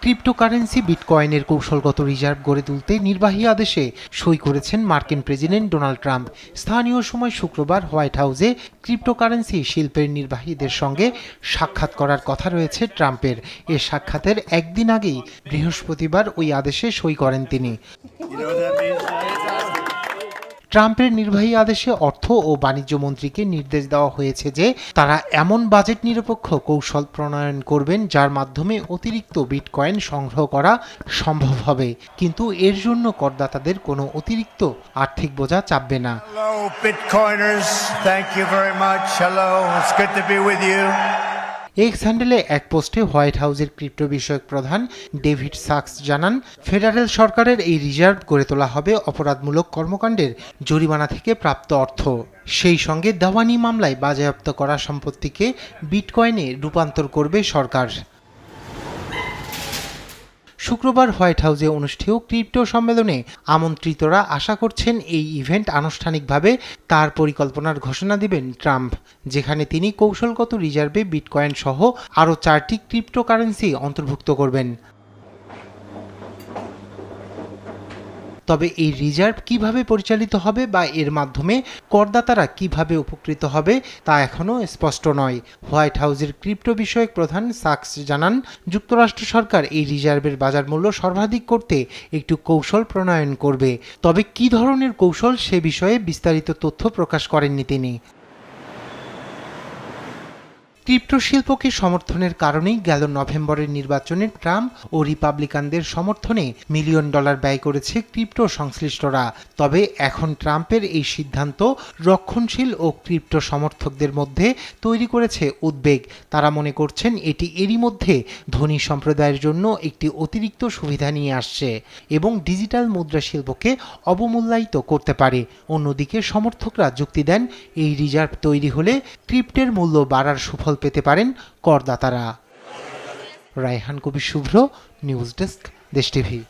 Cryptocurrency বিটকয়েনের কৌশলগত reserve গড়ে তুলতে নির্বাহী আদেশে সই করেছেন মার্কিন প্রেসিডেন্ট ডোনাল্ড ট্রাম্প। স্থানীয় সময় শুক্রবার হোয়াইট হাউসে ক্রিপ্টোকারেন্সি শিল্পের নির্বাহীদের সঙ্গে সাক্ষাৎ করার কথা রয়েছে ট্রাম্পের। এ সাক্ষাতের একদিন আগেই বৃহস্পতিবার ওই আদেশে সই করেন তিনি। ট্রাম্পের নির্বাহী আদেশে অর্থ ও বাণিজ্য মন্ত্রীকে নির্দেশ দেওয়া হয়েছে যে তারা এমন বাজেট নিরপেক্ষ কৌশল প্রণয়ন করবেন যার মাধ্যমে অতিরিক্ত বিটকয়েন সংগ্রহ করা সম্ভব হবে, কিন্তু এর জন্য করদাতাদের কোনো অতিরিক্ত আর্থিক বোঝা চাপবে না। Hello, Bitcoiners. Thank you very much. Hello, it's good to be with you. X হ্যান্ডেলে এক পোস্টে হোয়াইট হাউসের ক্রিপ্টো বিষয়ক প্রধান ডেভিড সাকস জানান, ফেডারেল সরকারের এই রিজার্ভ গড়ে তোলা হবে অপরাধমূলক কর্মকাণ্ডের জরিমানা থেকে প্রাপ্ত অর্থ, সেই সঙ্গে দেওয়ানি মামলায় বাজেয়াপ্ত করা সম্পত্তিকে বিটকয়েনে রূপান্তর করবে সরকার। শুক্রবার হোয়াইট হাউসে অনুষ্ঠেয় ক্রিপ্টো সম্মেলনে আমন্ত্রিতরা আশা করছেন এই ইভেন্ট আনুষ্ঠানিকভাবে তার পরিকল্পনার ঘোষণা দিবেন ট্রাম্প, যেখানে তিনি কৌশলগত রিজার্ভে বিটকয়েন সহ আরও 4টি ক্রিপ্টোকারেন্সি অন্তর্ভুক্ত করবেন। তবে এই রিজার্ভ কিভাবে পরিচালিত হবে বা এর মাধ্যমে করদাতারা কিভাবে উপকৃত হবে তা এখনও স্পষ্ট নয়। হোয়াইট হাউসের ক্রিপ্টো বিষয়ক প্রধান সাকস জানান, যুক্তরাষ্ট্র সরকার এই রিজার্ভের বাজার মূল্য সর্বাধিক করতে একটু কৌশল প্রণয়ন করবে, তবে কী ধরনের কৌশল সে বিষয়ে বিস্তারিত তথ্য প্রকাশ করেননি তিনি। ক্রিপ্টো শিল্পকে সমর্থনের কারণেই গেল নভেম্বরের নির্বাচনে ট্রাম্প ও রিপাবলিকানদের সমর্থনে $1 মিলিয়ন ব্যয় করেছে ক্রিপ্টো সংশ্লিষ্টরা। তবে এখন ট্রাম্পের এই সিদ্ধান্ত রক্ষণশীল ও ক্রিপ্টো সমর্থকদের মধ্যে তৈরি করেছে উদ্বেগ। তারা মনে করছেন এটি এরই মধ্যে ধনী সম্প্রদায়ের জন্য একটি অতিরিক্ত সুবিধা নিয়ে আসছে এবং ডিজিটাল মুদ্রা শিল্পকে অবমূল্যায়িত করতে পারে। অন্যদিকে সমর্থকরা যুক্তি দেন, এই রিজার্ভ তৈরি হলে ক্রিপ্টোর মূল্য বাড়ার সুফল পেতে পারেন করদাতারা। রায়হান কবির শুভ্র, নিউজ ডেস্ক, দেশ টিভি।